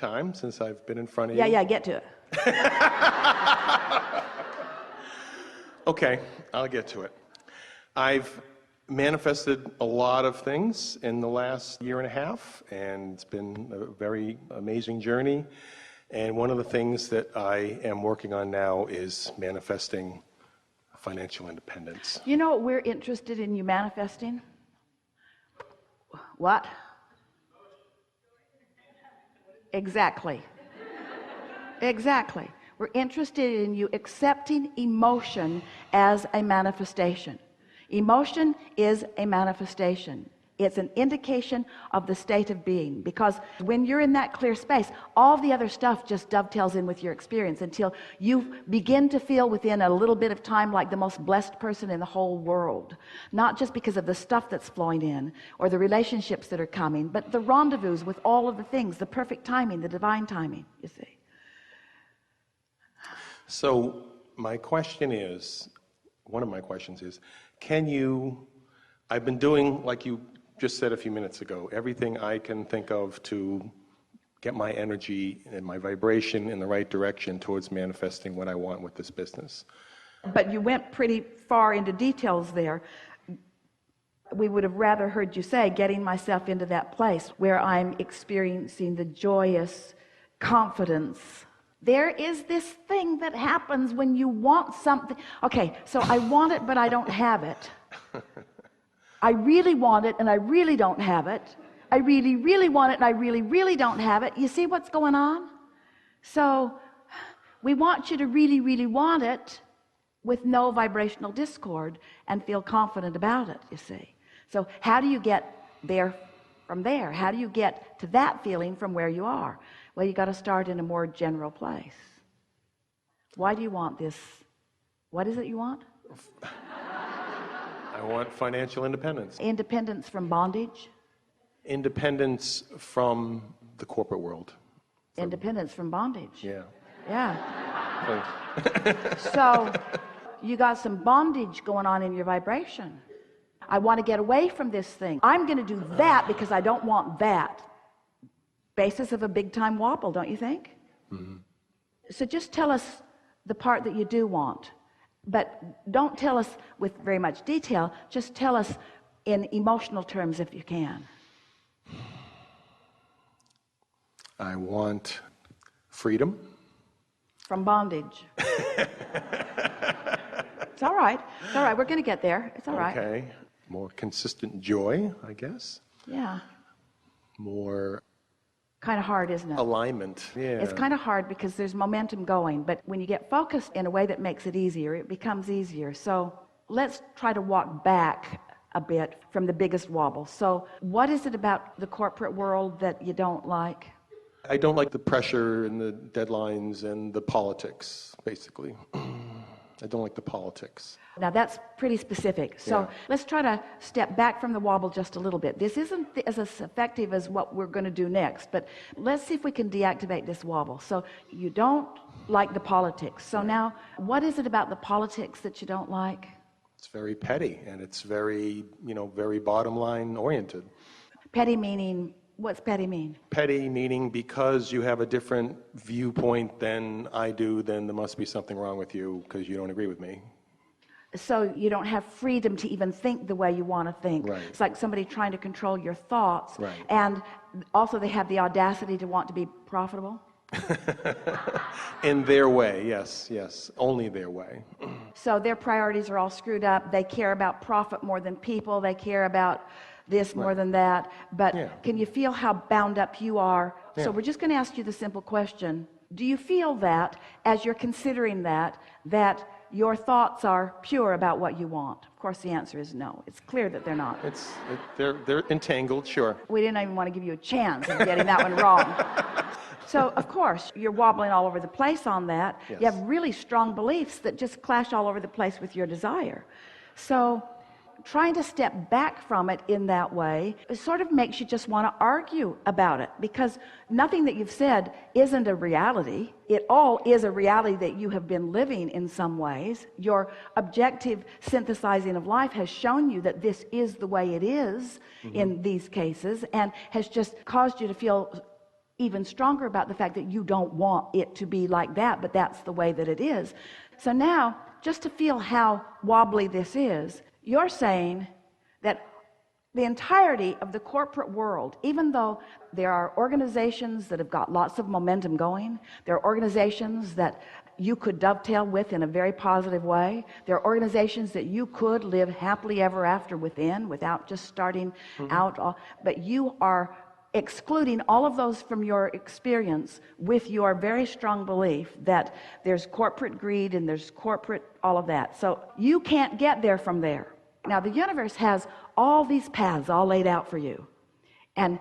time since I've been in front of you. Yeah, get to it. Okay, I'll get to it. I've manifested a lot of things in the last year and a half, and it's been a very amazing journey. And one of the things that I am working on now is manifesting financial independence. You know what we're interested in you manifesting? What? Exactly. Exactly. We're interested in you accepting emotion as a manifestation. Emotion is a manifestation. It's an indication of the state of being, because when you're in that clear space, all the other stuff just dovetails in with your experience until you begin to feel within a little bit of time like the most blessed person in the whole world. Not just because of the stuff that's flowing in or the relationships that are coming, but the rendezvous with all of the things, the perfect timing, the divine timing, you see. So my question is, one of my questions is, I've been doing, like you just said a few minutes ago, everything I can think of to get my energy and my vibration in the right direction towards manifesting what I want with this business. But you went pretty far into details there. We would have rather heard you say, getting myself into that place where I'm experiencing the joyous confidence. There is this thing that happens when you want something. Okay, so I want it, but I don't have it. I really want it, and I really don't have it. I really, really want it, and I really, really don't have it. You see what's going on? So we want you to really, really want it with no vibrational discord and feel confident about it, you see. So how do you get there from there? How do you get to that feeling from where you are? Well, you got to start in a more general place. Why do you want this? What is it you want? I want financial independence. Independence from bondage? Independence from the corporate world. Independence from bondage. Yeah. Yeah. So you got some bondage going on in your vibration. I want to get away from this thing. I'm going to do that because I don't want that. Basis of a big time wobble, don't you think? Mm-hmm. So just tell us the part that you do want, but don't tell us with very much detail. Just tell us in emotional terms if you can. I want freedom. From bondage. It's all right. It's all right. We're going to get there. It's all right. Okay. More consistent joy, I guess. Yeah. More kind of hard, isn't it? Alignment. Yeah. It's kind of hard because there's momentum going, but when you get focused in a way that makes it easier, it becomes easier. So let's try to walk back a bit from the biggest wobble. So what is it about the corporate world that you don't like? I don't like the pressure and the deadlines and the politics, basically. I don't like the politics. Now that's pretty specific. So let's try to step back from the wobble just a little bit. This isn't as effective as what we're going to do next, but let's see if we can deactivate this wobble. So you don't like the politics. So now, what is it about the politics that you don't like? It's very petty, and it's very, very bottom line oriented. Petty meaning, what's petty mean? Petty meaning because you have a different viewpoint than I do, then there must be something wrong with you because you don't agree with me. So you don't have freedom to even think the way you want to think. Right. It's like somebody trying to control your thoughts. Right. And also they have the audacity to want to be profitable. In their way, yes, only their way. So their priorities are all screwed up. They care about profit more than people. They care about this more than that. But can you feel how bound up you are? So we're just going to ask you the simple question. Do you feel that, as you're considering that your thoughts are pure about what you want? Of course, the answer is no. It's clear that they're not. They're entangled, sure. We didn't even want to give you a chance of getting that one wrong. So, of course, you're wobbling all over the place on that. Yes. You have really strong beliefs that just clash all over the place with your desire. So trying to step back from it in that way, it sort of makes you just want to argue about it, because nothing that you've said isn't a reality. It all is a reality that you have been living in some ways. Your objective synthesizing of life has shown you that this is the way it is in these cases, and has just caused you to feel even stronger about the fact that you don't want it to be like that, but that's the way that it is. So now, just to feel how wobbly this is, you're saying that the entirety of the corporate world, even though there are organizations that have got lots of momentum going, there are organizations that you could dovetail with in a very positive way, there are organizations that you could live happily ever after within without just starting out, but you are excluding all of those from your experience with your very strong belief that there's corporate greed and there's corporate all of that. So you can't get there from there. Now the universe has all these paths all laid out for you, and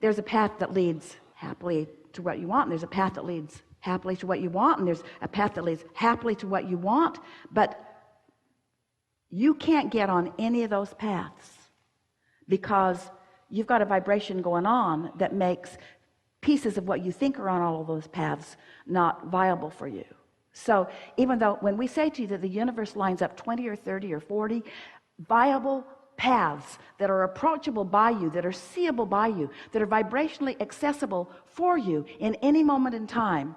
there's a path that leads happily to what you want, and there's a path that leads happily to what you want, and there's a path that leads happily to what you want, but you can't get on any of those paths because you've got a vibration going on that makes pieces of what you think are on all of those paths not viable for you. So even though when we say to you that the universe lines up 20 or 30 or 40 viable paths that are approachable by you, that are seeable by you, that are vibrationally accessible for you in any moment in time,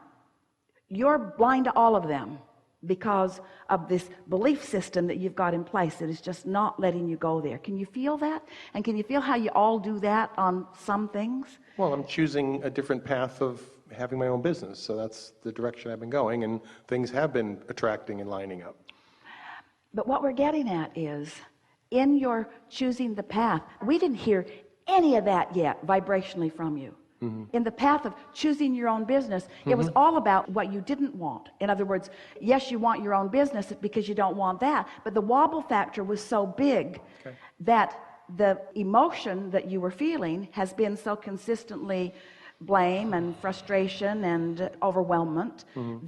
you're blind to all of them because of this belief system that you've got in place that is just not letting you go there. Can you feel that? And can you feel how you all do that on some things? Well, I'm choosing a different path of having my own business, so that's the direction I've been going, and things have been attracting and lining up. But what we're getting at is, in your choosing the path, we didn't hear any of that yet vibrationally from you. In the path of choosing your own business, it was all about what you didn't want. In other words, yes, you want your own business because you don't want that, but the wobble factor was so big that the emotion that you were feeling has been so consistently blame and frustration and overwhelmment.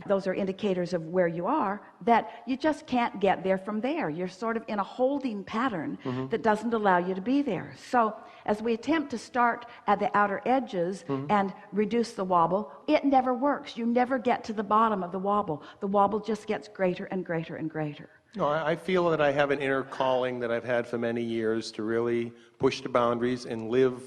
Those are indicators of where you are, that you just can't get there from there. You're sort of in a holding pattern that doesn't allow you to be there. So as we attempt to start at the outer edges and reduce the wobble, it never works. You never get to the bottom of the wobble. The wobble just gets greater and greater and greater. No, I feel that I have an inner calling that I've had for many years to really push the boundaries and live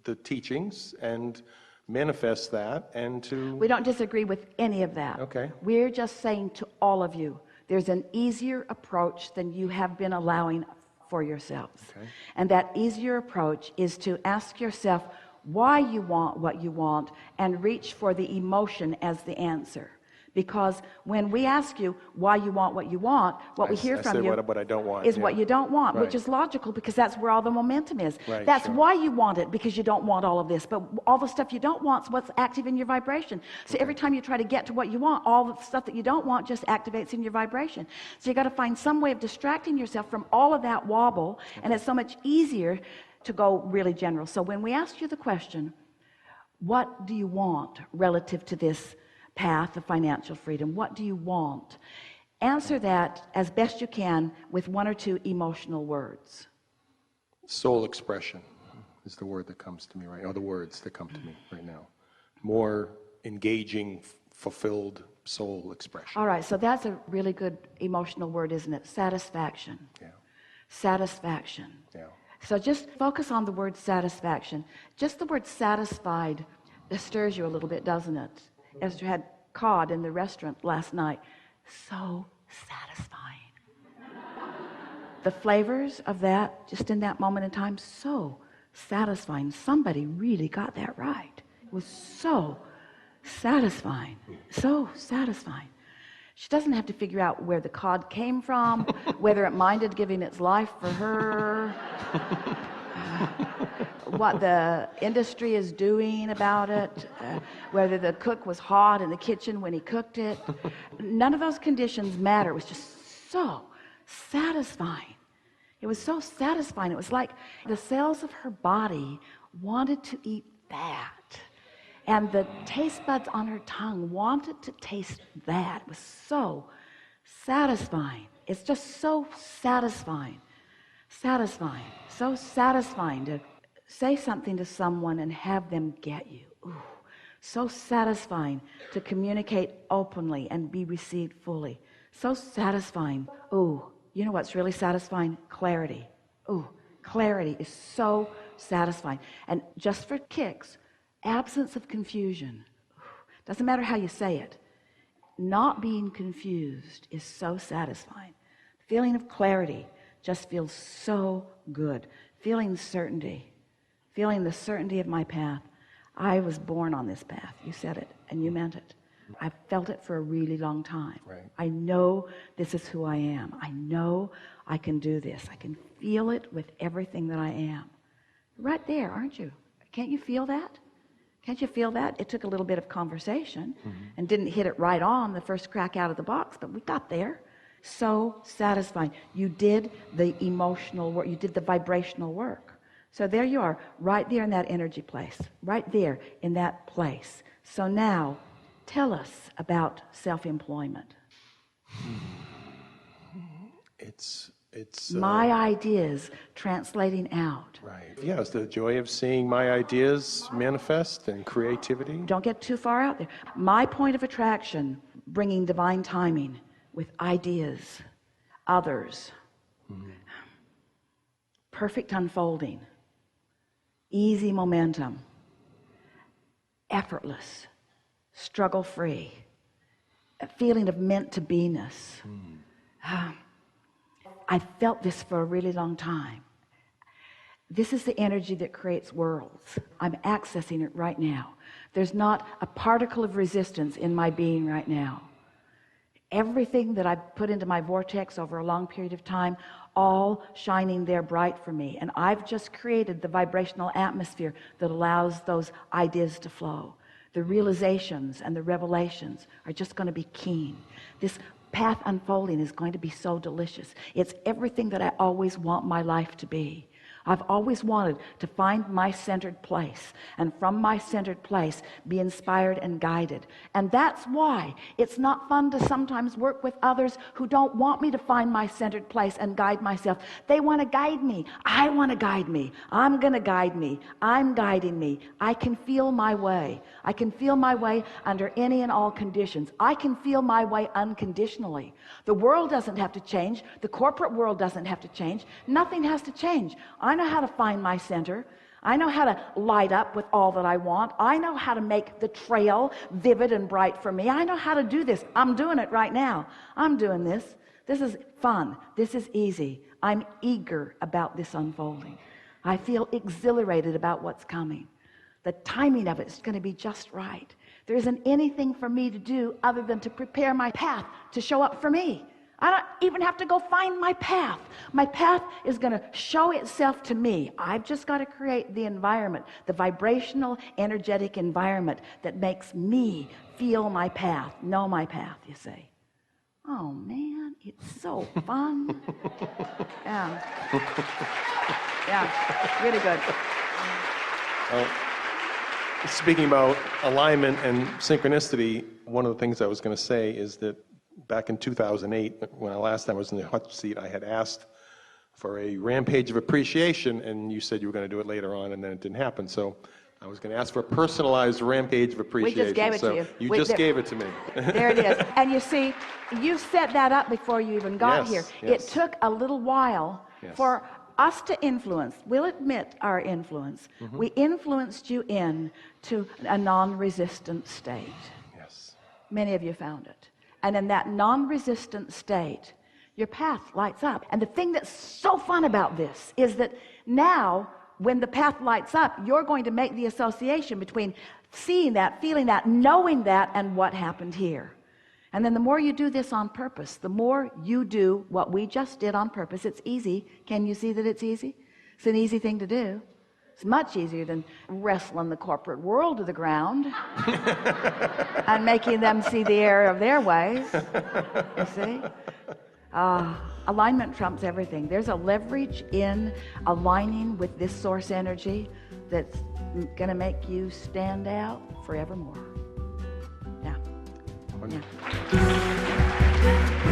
the teachings and manifest that, and to... We don't disagree with any of that. Okay. We're just saying to all of you, there's an easier approach than you have been allowing for yourselves. Okay. And that easier approach is to ask yourself why you want what you want and reach for the emotion as the answer. Because when we ask you why you want what you want, what we hear from you what I don't want, is what you don't want, which is logical because that's where all the momentum is. Right, that's sure. why you want it, because you don't want all of this. But all the stuff you don't want is what's active in your vibration. So every time you try to get to what you want, all the stuff that you don't want just activates in your vibration. So you got to find some way of distracting yourself from all of that wobble, and it's so much easier to go really general. So when we ask you the question, what do you want relative to this path of financial freedom? What do you want? Answer that as best you can with one or two emotional words. Soul expression is the word that comes to me right now, or the words that come to me right now. More engaging, fulfilled soul expression. All right, so that's a really good emotional word, isn't it? Satisfaction. Yeah. Satisfaction. Yeah. So just focus on the word satisfaction. Just the word satisfied stirs you a little bit, doesn't it? Esther had cod in the restaurant last night. So satisfying. The flavors of that, just in that moment in time, so satisfying. Somebody really got that right. It was so satisfying. So satisfying. She doesn't have to figure out where the cod came from, whether it minded giving its life for her, what the industry is doing about it, whether the cook was hot in the kitchen when he cooked it. None of those conditions matter. It was just so satisfying. It was so satisfying. It was like the cells of her body wanted to eat that, and the taste buds on her tongue wanted to taste that. It was so satisfying. It's just so satisfying. Satisfying. So satisfying to say something to someone and have them get you. Ooh, so satisfying to communicate openly and be received fully. So satisfying. Ooh, you know what's really satisfying? Clarity. Ooh, clarity is so satisfying. And just for kicks, absence of confusion. Doesn't matter how you say it. Not being confused is so satisfying. Feeling of clarity just feels so good. Feeling certainty. Feeling the certainty of my path. I was born on this path. You said it, and you meant it. I've felt it for a really long time. Right. I know this is who I am. I know I can do this. I can feel it with everything that I am. Right there, aren't you? Can't you feel that? Can't you feel that? It took a little bit of conversation and didn't hit it right on the first crack out of the box, but we got there. So satisfying. You did the emotional work. You did the vibrational work. So there you are, right there in that energy place, right there in that place. So now, tell us about self-employment. It's my ideas translating out. right. Yeah, it's the joy of seeing my ideas manifest and creativity. Don't get too far out there. My point of attraction, bringing divine timing with ideas, others, perfect unfolding, easy momentum, effortless, struggle-free, a feeling of meant to be-ness. I felt this for a really long time. This is the energy that creates worlds. I'm accessing it right now. There's not a particle of resistance in my being right now. Everything that I've put into my vortex over a long period of time, all shining there bright for me. And I've just created the vibrational atmosphere that allows those ideas to flow. The realizations and the revelations are just going to be keen. This path unfolding is going to be so delicious. It's everything that I always want my life to be. I've always wanted to find my centered place, and from my centered place be inspired and guided. And that's why it's not fun to sometimes work with others who don't want me to find my centered place and guide myself. They want to guide me. I want to guide me. I'm going to guide me. I'm guiding me. I can feel my way. I can feel my way under any and all conditions. I can feel my way unconditionally. The world doesn't have to change. The corporate world doesn't have to change. Nothing has to change. I know how to find my center. I know how to light up with all that I want. I know how to make the trail vivid and bright for me. I know how to do this. I'm doing it right now. I'm doing this. This is fun. This is easy. I'm eager about this unfolding. I feel exhilarated about what's coming. The timing of it is going to be just right. There isn't anything for me to do other than to prepare my path to show up for me. I don't even have to go find my path. My path is going to show itself to me. I've just got to create the environment, the vibrational, energetic environment that makes me feel my path, know my path, you see. Oh, man, it's so fun. Yeah. Yeah, really good. Speaking about alignment and synchronicity, one of the things I was going to say is that back in 2008, when the last time I was in the hot seat, I had asked for a rampage of appreciation, and you said you were going to do it later on, and then it didn't happen. So I was going to ask for a personalized rampage of appreciation. We just gave it to you. You just gave it to me. There it is. And you see, you set that up before you even got here. Yes. It took a little while for us to influence. We'll admit our influence. We influenced you into a non-resistant state. Yes. Many of you found it. And in that non-resistant state, your path lights up. And the thing that's so fun about this is that now, when the path lights up, you're going to make the association between seeing that, feeling that, knowing that, and what happened here. And then the more you do this on purpose, the more you do what we just did on purpose. It's easy. Can you see that it's easy? It's an easy thing to do. It's much easier than wrestling the corporate world to the ground and making them see the error of their ways. You see? Alignment trumps everything. There's a leverage in aligning with this source energy that's going to make you stand out forevermore. Yeah. Wonderful. Yeah.